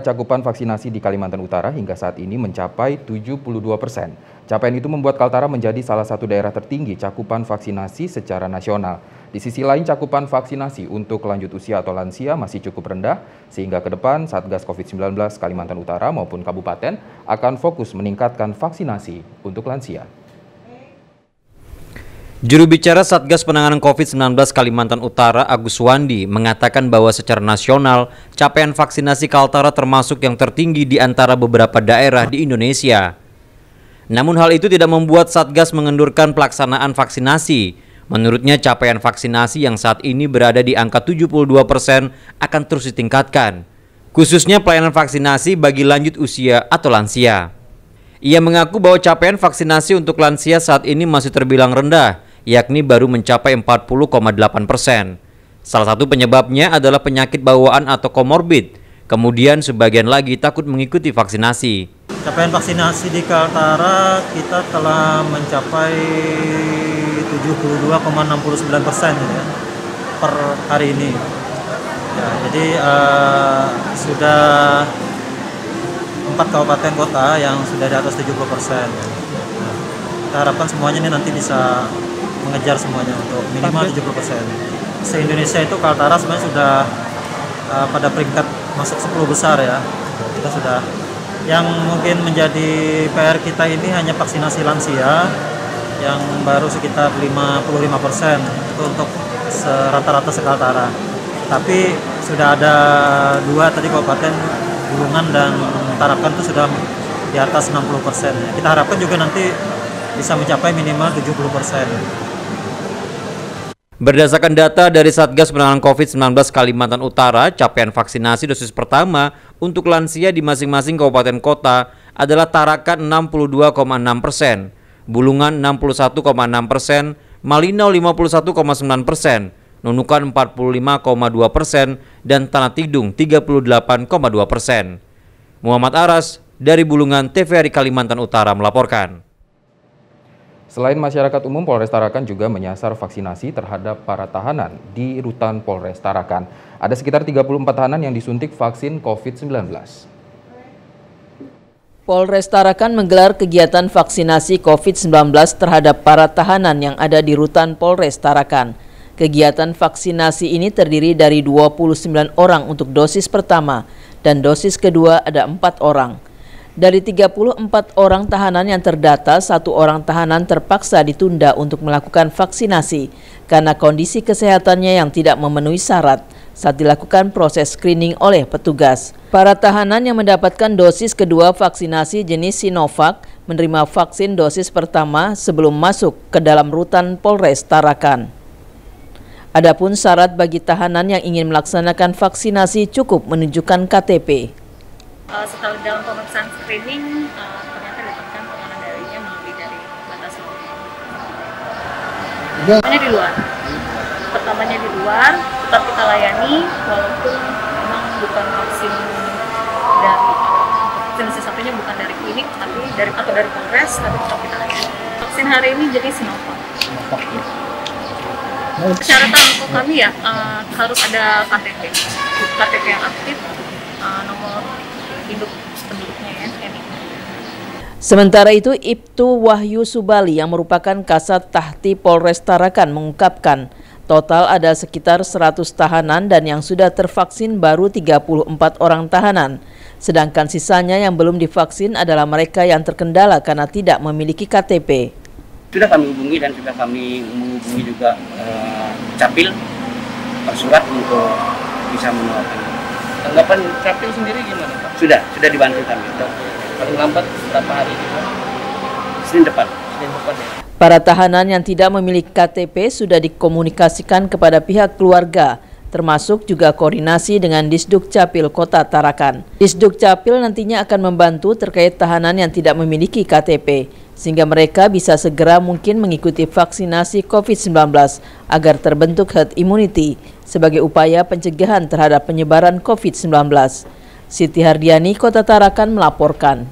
Cakupan vaksinasi di Kalimantan Utara hingga saat ini mencapai 72%. Capaian itu membuat Kaltara menjadi salah satu daerah tertinggi cakupan vaksinasi secara nasional. Di sisi lain, cakupan vaksinasi untuk lanjut usia atau lansia masih cukup rendah, sehingga ke depan Satgas COVID-19 Kalimantan Utara maupun kabupaten akan fokus meningkatkan vaksinasi untuk lansia. Juru bicara Satgas Penanganan COVID-19 Kalimantan Utara, Agus Wandi, mengatakan bahwa secara nasional, capaian vaksinasi Kaltara termasuk yang tertinggi di antara beberapa daerah di Indonesia. Namun hal itu tidak membuat Satgas mengendurkan pelaksanaan vaksinasi. Menurutnya capaian vaksinasi yang saat ini berada di angka 72% akan terus ditingkatkan, khususnya pelayanan vaksinasi bagi lanjut usia atau lansia. Ia mengaku bahwa capaian vaksinasi untuk lansia saat ini masih terbilang rendah, yakni baru mencapai 40,8%. Salah satu penyebabnya adalah penyakit bawaan atau komorbid. Kemudian sebagian lagi takut mengikuti vaksinasi. Capaian vaksinasi di Kaltara kita telah mencapai 72,69% ya, per hari ini. Ya, jadi sudah 4 kabupaten kota yang sudah di atas 70%. Kita harapkan semuanya ini nanti bisa mengejar semuanya untuk minimal 70%. Se-Indonesia itu Kaltara sebenarnya sudah pada peringkat masuk 10 besar ya. Kita sudah, yang mungkin menjadi PR kita ini hanya vaksinasi lansia yang baru sekitar 55% itu untuk rata-rata se-Kaltara. Tapi sudah ada 2 tadi kabupaten Bulungan dan Tarakan itu sudah di atas 60%. Kita harapkan juga nanti bisa mencapai minimal 70%. Berdasarkan data dari Satgas Penanganan COVID-19 Kalimantan Utara, capaian vaksinasi dosis pertama untuk lansia di masing-masing kabupaten kota adalah Tarakan 62,6%, Bulungan 61,6%, Malinau 51,9%, Nunukan 45,2%, dan Tanah Tidung 38,2%. Muhammad Aras dari Bulungan, TVRI Kalimantan Utara melaporkan. Selain masyarakat umum, Polres Tarakan juga menyasar vaksinasi terhadap para tahanan di rutan Polres Tarakan. Ada sekitar 34 tahanan yang disuntik vaksin COVID-19. Polres Tarakan menggelar kegiatan vaksinasi COVID-19 terhadap para tahanan yang ada di rutan Polres Tarakan. Kegiatan vaksinasi ini terdiri dari 29 orang untuk dosis pertama dan dosis kedua ada 4 orang. Dari 34 orang tahanan yang terdata, 1 orang tahanan terpaksa ditunda untuk melakukan vaksinasi karena kondisi kesehatannya yang tidak memenuhi syarat saat dilakukan proses screening oleh petugas. Para tahanan yang mendapatkan dosis kedua vaksinasi jenis Sinovac menerima vaksin dosis pertama sebelum masuk ke dalam rutan Polres Tarakan. Adapun syarat bagi tahanan yang ingin melaksanakan vaksinasi cukup menunjukkan KTP. Setelah dalam pemeriksaan screening, ternyata ditemukan tekanan darahnya melebihi dari batas normal. Pertamanya di luar. Pertamanya di luar, tetap kita layani walaupun memang bukan vaksin dari vaksinasi satunya bukan dari klinik tapi dari Polres, tapi tetap kita layani. Vaksin hari ini jadi Sinovac. Persyaratan untuk kami ya harus ada KTP yang aktif, nomor hidup penduduknya ya. Sementara itu, Ibtu Wahyu Subali yang merupakan Kasat Tahti Polres Tarakan mengungkapkan total ada sekitar 100 tahanan dan yang sudah tervaksin baru 34 orang tahanan. Sedangkan sisanya yang belum divaksin adalah mereka yang terkendala karena tidak memiliki KTP. Sudah kami hubungi dan sudah kami menghubungi juga Capil bersurat untuk bisa menolakkan. Tanggapan Capil sendiri gimana Pak? Sudah dibantu kami. Paling lambat berapa hari? Senin depan. Ya. Para tahanan yang tidak memiliki KTP sudah dikomunikasikan kepada pihak keluarga, termasuk juga koordinasi dengan Disduk Capil Kota Tarakan. Disduk Capil nantinya akan membantu terkait tahanan yang tidak memiliki KTP, sehingga mereka bisa segera mungkin mengikuti vaksinasi COVID-19 agar terbentuk herd immunity sebagai upaya pencegahan terhadap penyebaran COVID-19. Siti Hardiani, Kota Tarakan melaporkan.